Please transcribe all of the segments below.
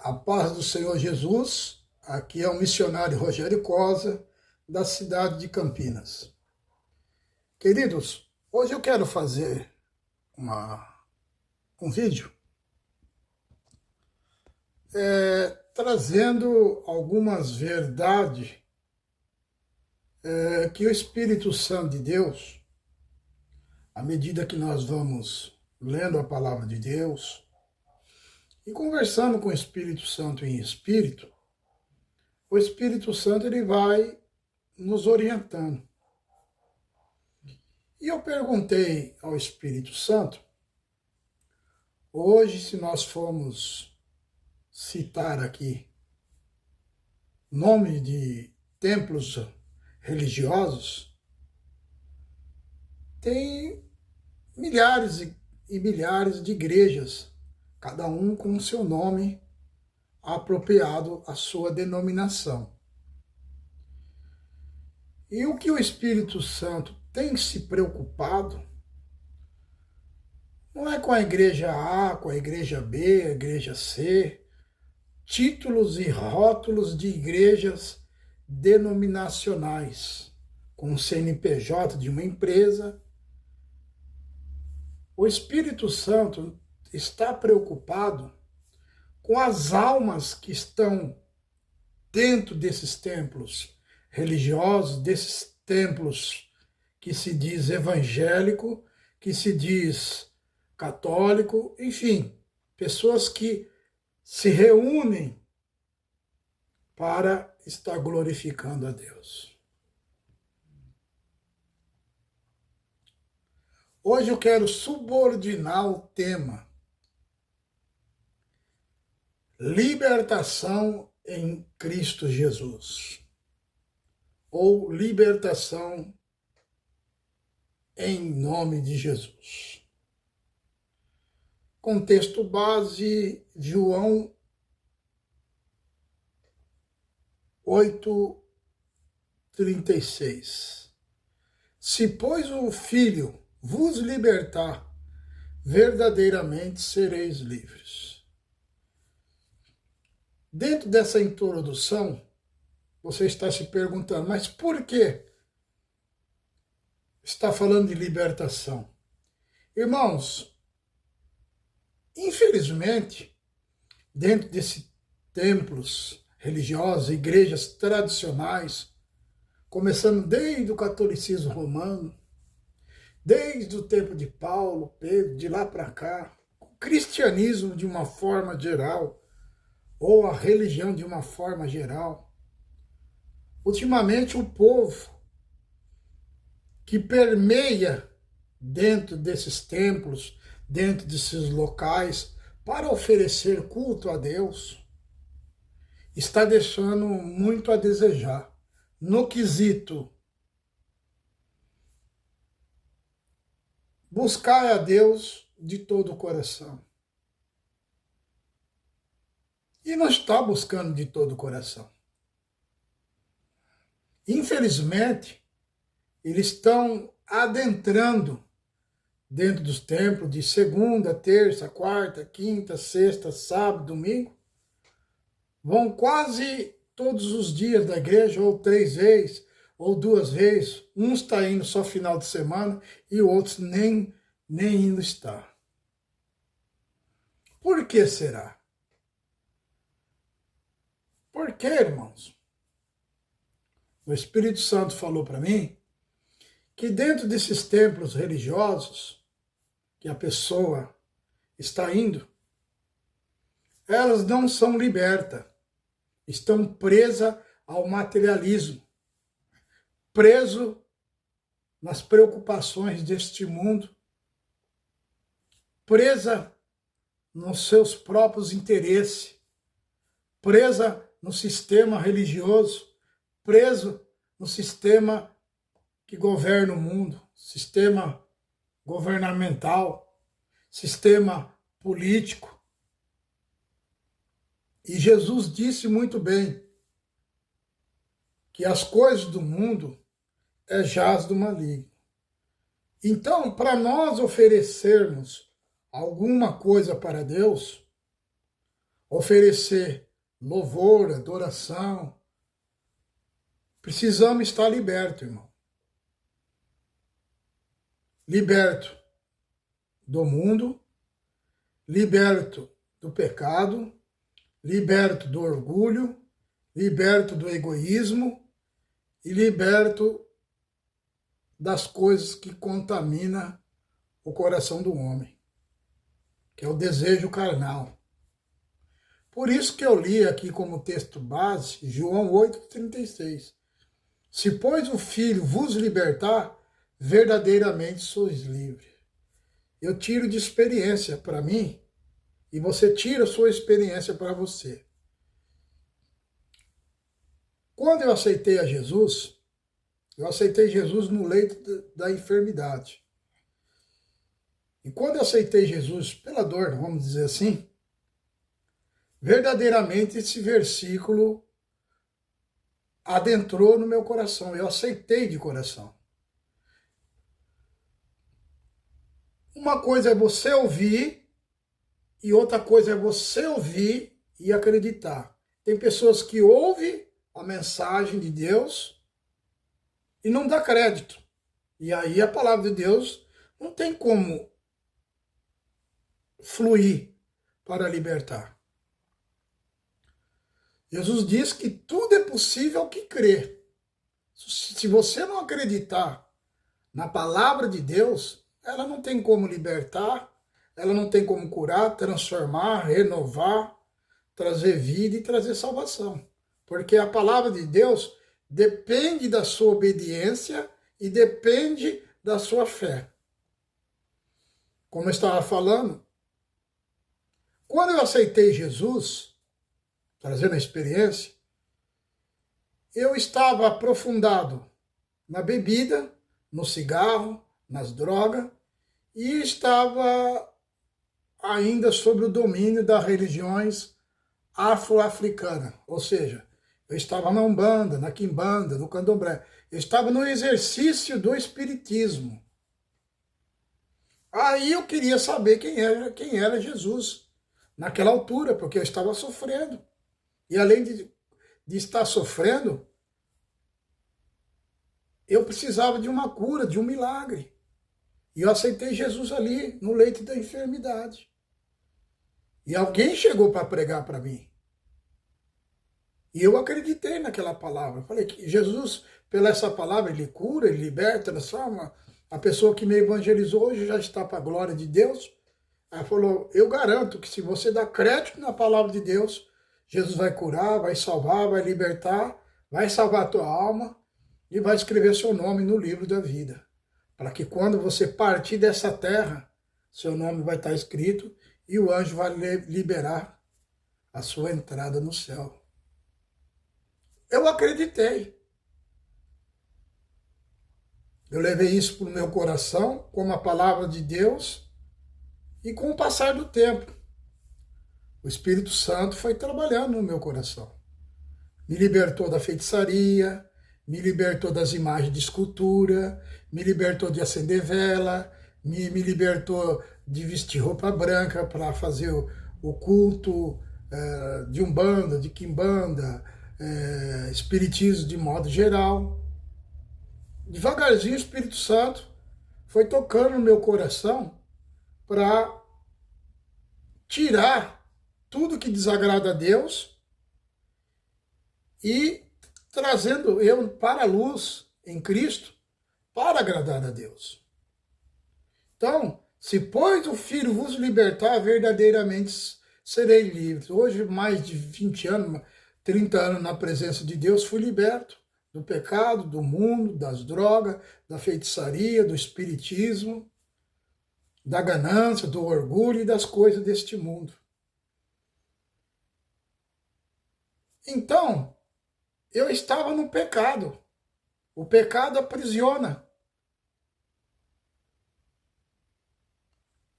A paz do Senhor Jesus, aqui é o missionário Rogério Cosa, da cidade de Campinas. Queridos, hoje eu quero fazer um vídeo trazendo algumas verdades que o Espírito Santo de Deus, à medida que nós vamos lendo a palavra de Deus e conversando com o Espírito Santo em espírito, o Espírito Santo ele vai nos orientando. E eu perguntei ao Espírito Santo, hoje, se nós formos citar aqui nome de templos religiosos, tem milhares e milhares de igrejas, cada um com o seu nome apropriado à sua denominação. E o que o Espírito Santo tem se preocupado não é com a igreja A, com a igreja B, a igreja C, títulos e rótulos de igrejas denominacionais, com o CNPJ de uma empresa. O Espírito Santo está preocupado com as almas que estão dentro desses templos religiosos, desses templos que se diz evangélico, que se diz católico, enfim, pessoas que se reúnem para estar glorificando a Deus. Hoje eu quero subordinar o tema libertação em Cristo Jesus, ou libertação em nome de Jesus. Contexto base, João 8:36. Se, pois, o Filho vos libertar, verdadeiramente sereis livres. Dentro dessa introdução, você está se perguntando, mas por que está falando de libertação? Irmãos, infelizmente, dentro desses templos religiosos, igrejas tradicionais, começando desde o catolicismo romano, desde o tempo de Paulo, Pedro, de lá para cá, o cristianismo de uma forma geral, ou a religião de uma forma geral. Ultimamente, o povo que permeia dentro desses templos, dentro desses locais, para oferecer culto a Deus, está deixando muito a desejar no quesito buscar a Deus de todo o coração. E não está buscando de todo o coração. Infelizmente, eles estão adentrando dentro dos templos de segunda, terça, quarta, quinta, sexta, sábado, domingo. Vão quase todos os dias da igreja, ou 3 vezes, ou 2 vezes. Uns está indo só final de semana e outros nem indo está. Por que será? Por que, irmãos? O Espírito Santo falou para mim que dentro desses templos religiosos que a pessoa está indo, elas não são libertas, estão presas ao materialismo, preso nas preocupações deste mundo, presa nos seus próprios interesses, presa no sistema religioso, preso no sistema que governa o mundo, sistema governamental, sistema político. E Jesus disse muito bem que as coisas do mundo jaz do maligno. Então, para nós oferecermos alguma coisa para Deus, oferecer louvor, adoração. Precisamos estar libertos, irmão. Liberto do mundo, liberto do pecado, liberto do orgulho, liberto do egoísmo e liberto das coisas que contaminam o coração do homem, que é o desejo carnal. Por isso que eu li aqui como texto base, João 8,36. Se, pois, o Filho vos libertar, verdadeiramente sois livres. Eu tiro de experiência para mim, e você tira a sua experiência para você. Quando eu aceitei Jesus no leito da enfermidade. E quando eu aceitei Jesus pela dor, vamos dizer assim, verdadeiramente esse versículo adentrou no meu coração. Eu aceitei de coração. Uma coisa é você ouvir e outra coisa é você ouvir e acreditar. Tem pessoas que ouvem a mensagem de Deus e não dá crédito. E aí a palavra de Deus não tem como fluir para libertar. Jesus diz que tudo é possível ao que crê. Se você não acreditar na palavra de Deus, ela não tem como libertar, ela não tem como curar, transformar, renovar, trazer vida e trazer salvação. Porque a palavra de Deus depende da sua obediência e depende da sua fé. Como eu estava falando, quando eu aceitei Jesus, trazendo a experiência, eu estava aprofundado na bebida, no cigarro, nas drogas, e estava ainda sob o domínio das religiões afro-africanas, ou seja, eu estava na Umbanda, na Quimbanda, no Candomblé. Eu estava no exercício do espiritismo. Aí eu queria saber quem era Jesus naquela altura, porque eu estava sofrendo. E além de estar sofrendo, eu precisava de uma cura, de um milagre. E eu aceitei Jesus ali, no leito da enfermidade. E alguém chegou para pregar para mim. E eu acreditei naquela palavra. Falei que Jesus, pela essa palavra, ele cura, ele liberta, transforma. A pessoa que me evangelizou hoje já está para a glória de Deus. Ela falou, eu garanto que se você dá crédito na palavra de Deus, Jesus vai curar, vai salvar, vai libertar, vai salvar a tua alma e vai escrever seu nome no livro da vida. Para que quando você partir dessa terra, seu nome vai estar escrito e o anjo vai liberar a sua entrada no céu. Eu acreditei. Eu levei isso para o meu coração, como a palavra de Deus, e com o passar do tempo, o Espírito Santo foi trabalhando no meu coração. Me libertou da feitiçaria, me libertou das imagens de escultura, me libertou de acender vela, me libertou de vestir roupa branca para fazer o culto de Umbanda, de Quimbanda, espiritismo de modo geral. Devagarzinho o Espírito Santo foi tocando no meu coração para tirar tudo que desagrada a Deus e trazendo eu para a luz em Cristo para agradar a Deus. Então, se pois o Filho vos libertar, verdadeiramente serei livre. Hoje, mais de 20 anos, 30 anos na presença de Deus, fui liberto do pecado, do mundo, das drogas, da feitiçaria, do espiritismo, da ganância, do orgulho e das coisas deste mundo. Então, eu estava no pecado. O pecado aprisiona.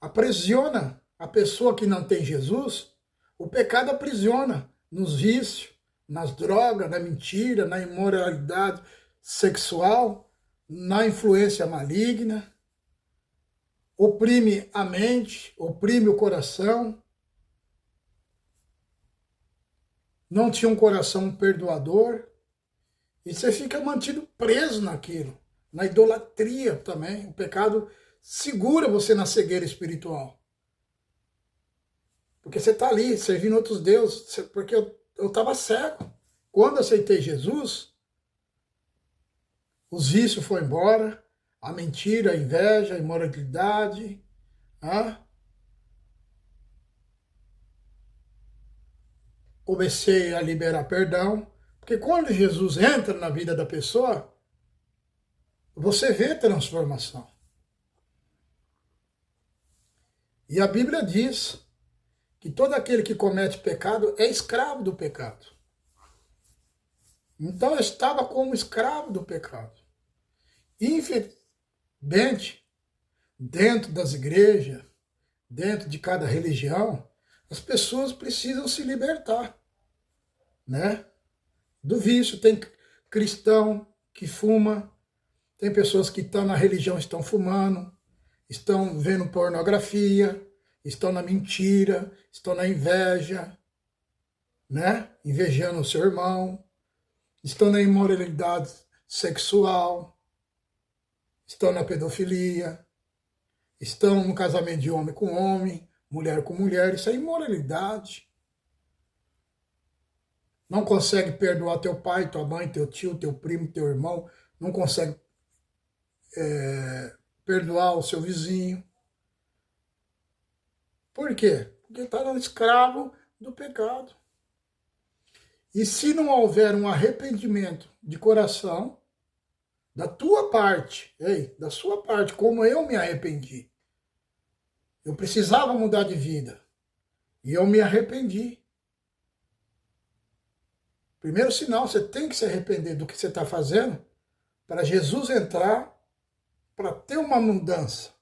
Aprisiona a pessoa que não tem Jesus. O pecado aprisiona nos vícios, nas drogas, na mentira, na imoralidade sexual, na influência maligna. Oprime a mente, oprime o coração. não tinha um coração perdoador, e você fica mantido preso naquilo, na idolatria também. O pecado segura você na cegueira espiritual. Porque você está ali servindo outros deuses, porque eu estava cego. Quando aceitei Jesus, os vícios foram embora, a mentira, a inveja, a imoralidade. Comecei a liberar perdão, porque quando Jesus entra na vida da pessoa, você vê transformação. E a Bíblia diz que todo aquele que comete pecado é escravo do pecado. Então eu estava como escravo do pecado. Infelizmente, dentro das igrejas, dentro de cada religião, as pessoas precisam se libertar, né? Do vício. Tem cristão que fuma, tem pessoas que estão na religião, estão fumando, estão vendo pornografia, estão na mentira, estão na inveja, né? Invejando o seu irmão, estão na imoralidade sexual, estão na pedofilia, estão no casamento de homem com homem, mulher com mulher. Isso é imoralidade. Não consegue perdoar teu pai, tua mãe, teu tio, teu primo, teu irmão, não consegue perdoar o seu vizinho. Por quê? Porque está escravo do pecado. E se não houver um arrependimento de coração, da tua parte, da sua parte, como eu me arrependi, eu precisava mudar de vida, e eu me arrependi. Primeiro sinal, você tem que se arrepender do que você está fazendo, para Jesus entrar, para ter uma mudança.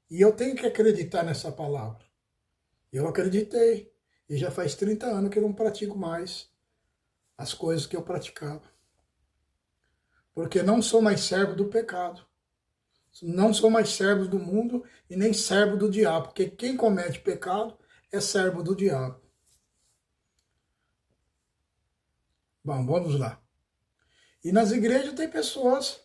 E eu tenho que acreditar nessa palavra. Eu acreditei, e já faz 30 anos que eu não pratico mais as coisas que eu praticava. Porque não sou mais servo do pecado. Não sou mais servo do mundo e nem servo do diabo. Porque quem comete pecado é servo do diabo. Bom, vamos lá. E nas igrejas tem pessoas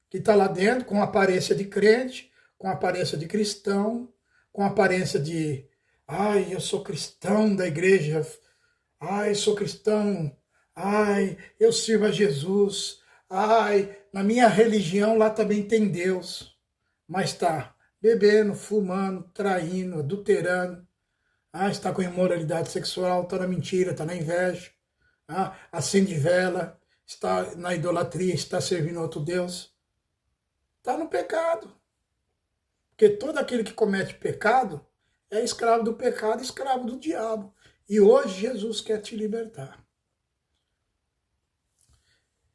que estão lá dentro com aparência de crente, com aparência de cristão, com aparência de eu sou cristão da igreja, eu sou cristão, eu sirvo a Jesus, na minha religião lá também tem Deus, mas está bebendo, fumando, traindo, adulterando, está com imoralidade sexual, está na mentira, está na inveja, acende vela, está na idolatria, está servindo outro Deus, está no pecado. Porque todo aquele que comete pecado é escravo do pecado, escravo do diabo. E hoje Jesus quer te libertar.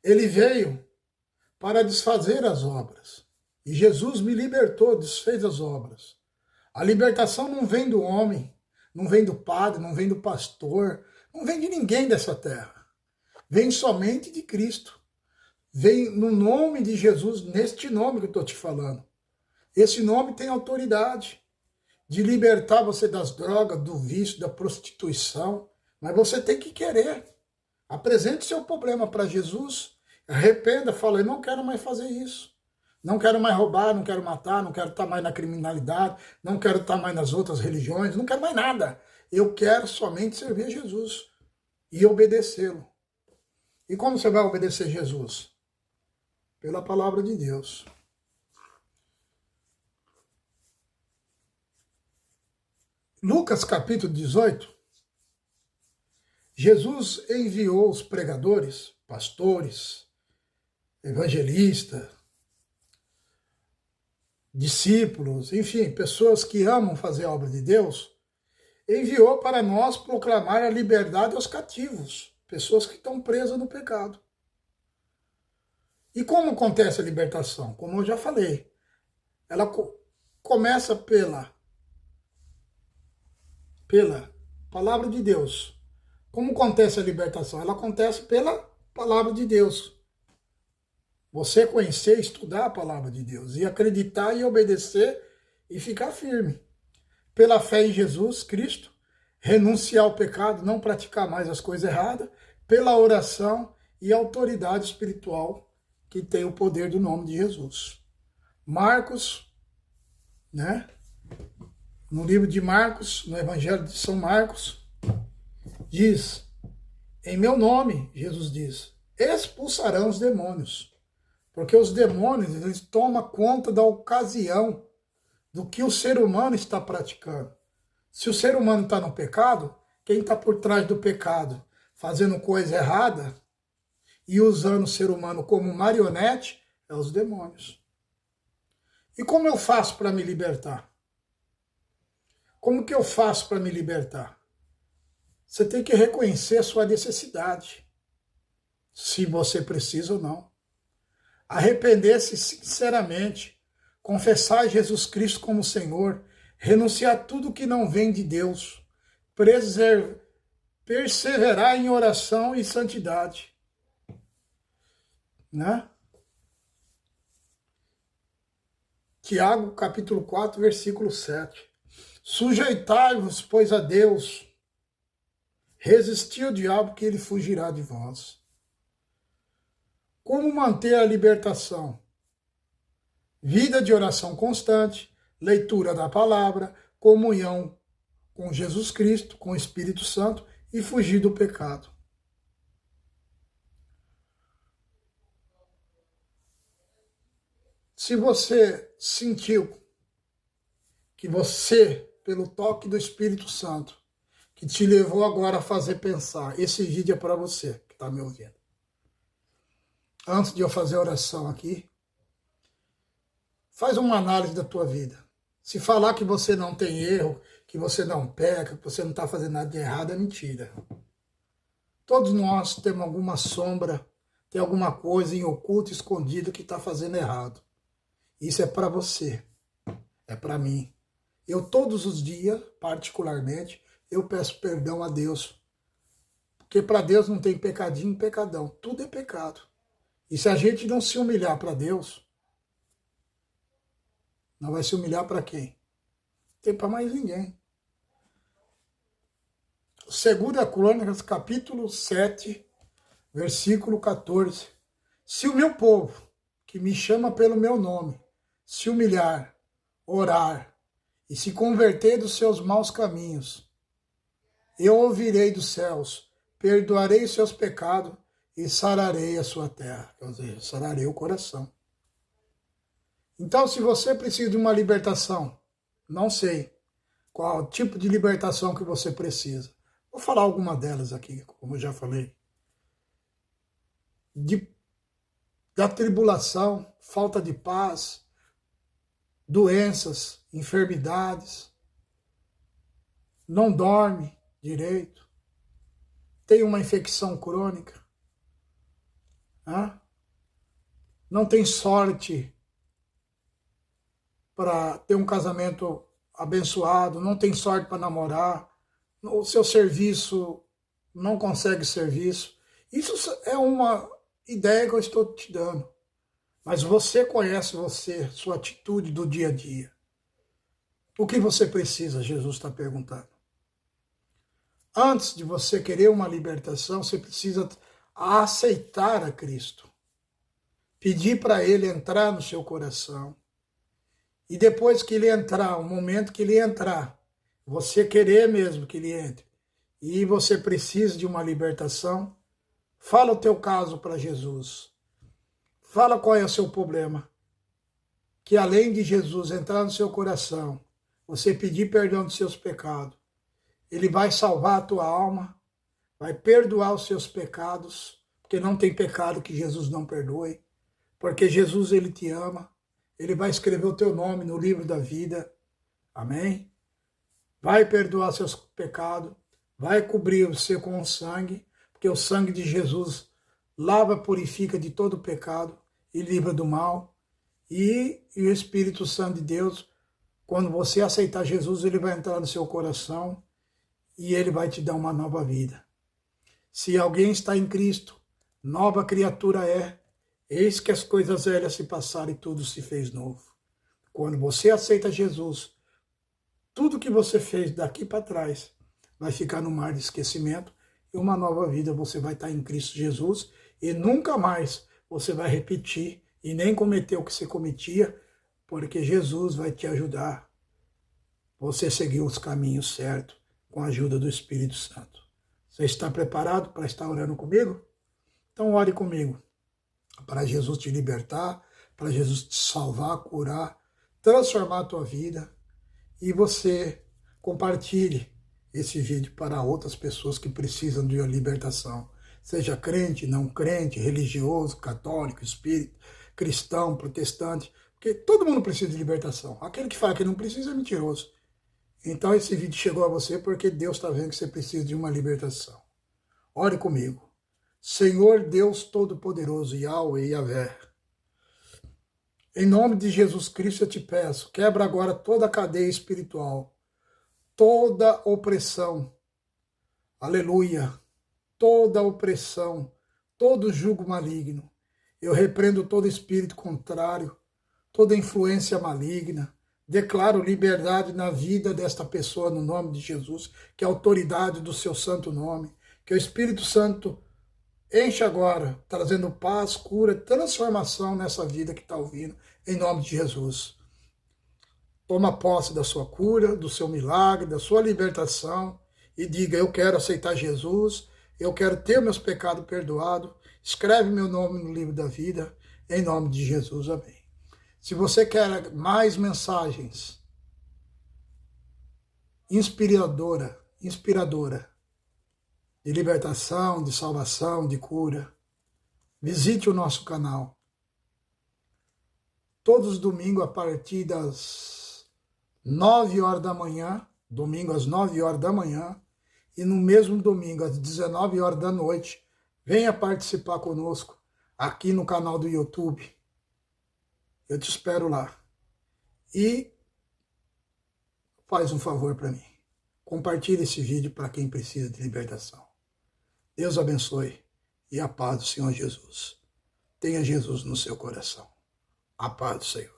Ele veio para desfazer as obras. E Jesus me libertou, desfez as obras. A libertação não vem do homem, não vem do padre, não vem do pastor, não vem de ninguém dessa terra. Vem somente de Cristo. Vem no nome de Jesus, neste nome que eu estou te falando. Esse nome tem autoridade de libertar você das drogas, do vício, da prostituição, mas você tem que querer. Apresente seu problema para Jesus, arrependa, fala, eu não quero mais fazer isso. Não quero mais roubar, não quero matar, não quero estar mais na criminalidade, não quero estar mais nas outras religiões, não quero mais nada. Eu quero somente servir a Jesus e obedecê-lo. E como você vai obedecer Jesus? Pela palavra de Deus. Lucas capítulo 18, Jesus enviou os pregadores, pastores, evangelistas, discípulos, enfim, pessoas que amam fazer a obra de Deus, enviou para nós proclamar a liberdade aos cativos, pessoas que estão presas no pecado. E como acontece a libertação? Como eu já falei, ela começa pela palavra de Deus. Como acontece a libertação? Ela acontece pela palavra de Deus. Você conhecer, estudar a palavra de Deus e acreditar e obedecer e ficar firme. Pela fé em Jesus Cristo, renunciar ao pecado, não praticar mais as coisas erradas, pela oração e autoridade espiritual que tem o poder do nome de Jesus. Marcos, né? No livro de Marcos, no Evangelho de São Marcos, diz: em meu nome, Jesus diz, expulsarão os demônios. Porque os demônios, eles tomam conta da ocasião do que o ser humano está praticando. Se o ser humano está no pecado, quem está por trás do pecado, fazendo coisa errada e usando o ser humano como marionete, é os demônios. E como eu faço para me libertar? Como que eu faço para me libertar? Você tem que reconhecer a sua necessidade, se você precisa ou não. Arrepender-se sinceramente, confessar Jesus Cristo como Senhor, renunciar a tudo que não vem de Deus, perseverar em oração e santidade. Né? Tiago, capítulo 4, versículo 7. Sujeitai-vos, pois, a Deus, resisti ao diabo que ele fugirá de vós. Como manter a libertação? Vida de oração constante, leitura da palavra, comunhão com Jesus Cristo, com o Espírito Santo e fugir do pecado. Se você sentiu que você, pelo toque do Espírito Santo, que te levou agora a fazer pensar, esse vídeo é para você que está me ouvindo. Antes de eu fazer a oração aqui, faz uma análise da tua vida. Se falar que você não tem erro, que você não peca, que você não está fazendo nada de errado, é mentira. Todos nós temos alguma sombra, tem alguma coisa em oculto, escondida que está fazendo errado. Isso é para você, é para mim. Eu todos os dias, particularmente, eu peço perdão a Deus. Porque para Deus não tem pecadinho e pecadão, tudo é pecado. E se a gente não se humilhar para Deus, não vai se humilhar para quem? Não tem para mais ninguém. 2 Crônicas, capítulo 7, versículo 14. Se o meu povo, que me chama pelo meu nome, se humilhar, orar e se converter dos seus maus caminhos, eu ouvirei dos céus, perdoarei os seus pecados e sararei a sua terra. Quer dizer, sararei o coração. Então, se você precisa de uma libertação, não sei qual tipo de libertação que você precisa. Vou falar alguma delas aqui, como eu já falei. Da tribulação, falta de paz, doenças, enfermidades, não dorme direito, tem uma infecção crônica, não tem sorte para ter um casamento abençoado, não tem sorte para namorar, o seu serviço não consegue serviço. Isso é uma ideia que eu estou te dando. Mas você conhece você, sua atitude do dia a dia. O que você precisa, Jesus está perguntando. Antes de você querer uma libertação, você precisa aceitar a Cristo. Pedir para Ele entrar no seu coração. E depois que Ele entrar, o momento que Ele entrar, você querer mesmo que Ele entre, e você precisa de uma libertação, fala o teu caso para Jesus. Fala qual é o seu problema. Que além de Jesus entrar no seu coração, você pedir perdão dos seus pecados, Ele vai salvar a tua alma, vai perdoar os seus pecados, porque não tem pecado que Jesus não perdoe, porque Jesus, Ele te ama, Ele vai escrever o teu nome no livro da vida, amém? Vai perdoar seus pecados, vai cobrir você com o sangue, porque o sangue de Jesus lava, purifica de todo pecado e livra do mal. E o Espírito Santo de Deus, quando você aceitar Jesus, Ele vai entrar no seu coração e Ele vai te dar uma nova vida. Se alguém está em Cristo, nova criatura é. Eis que as coisas velhas se passaram e tudo se fez novo. Quando você aceita Jesus, tudo que você fez daqui para trás vai ficar no mar de esquecimento e uma nova vida você vai estar em Cristo Jesus e nunca mais você vai repetir e nem cometer o que você cometia, porque Jesus vai te ajudar. Você seguir os caminhos certos com a ajuda do Espírito Santo. Você está preparado para estar orando comigo? Então ore comigo, para Jesus te libertar, para Jesus te salvar, curar, transformar a tua vida e você compartilhe esse vídeo para outras pessoas que precisam de uma libertação. Seja crente, não crente, religioso, católico, espírita, cristão, protestante, porque todo mundo precisa de libertação. Aquele que fala que não precisa é mentiroso. Então esse vídeo chegou a você porque Deus está vendo que você precisa de uma libertação. Ore comigo. Senhor Deus Todo-Poderoso, Yahweh, Yahvé, em nome de Jesus Cristo eu te peço, quebra agora toda a cadeia espiritual, toda opressão, aleluia, toda opressão, todo jugo maligno. Eu repreendo todo espírito contrário, toda influência maligna. Declaro liberdade na vida desta pessoa no nome de Jesus, que é a autoridade do seu santo nome, que o Espírito Santo enche agora, trazendo paz, cura, transformação nessa vida que está ouvindo, em nome de Jesus. Toma posse da sua cura, do seu milagre, da sua libertação e diga, eu quero aceitar Jesus, eu quero ter meus pecados perdoados, escreve meu nome no livro da vida, em nome de Jesus, amém. Se você quer mais mensagens inspiradora, de libertação, de salvação, de cura, visite o nosso canal. Todos os domingos, a partir das 9 horas da manhã, domingo às 9 horas da manhã, e no mesmo domingo, às 19 horas da noite, venha participar conosco aqui no canal do YouTube. Eu te espero lá. E faz um favor para mim. Compartilhe esse vídeo para quem precisa de libertação. Deus abençoe e a paz do Senhor Jesus. Tenha Jesus no seu coração. A paz do Senhor.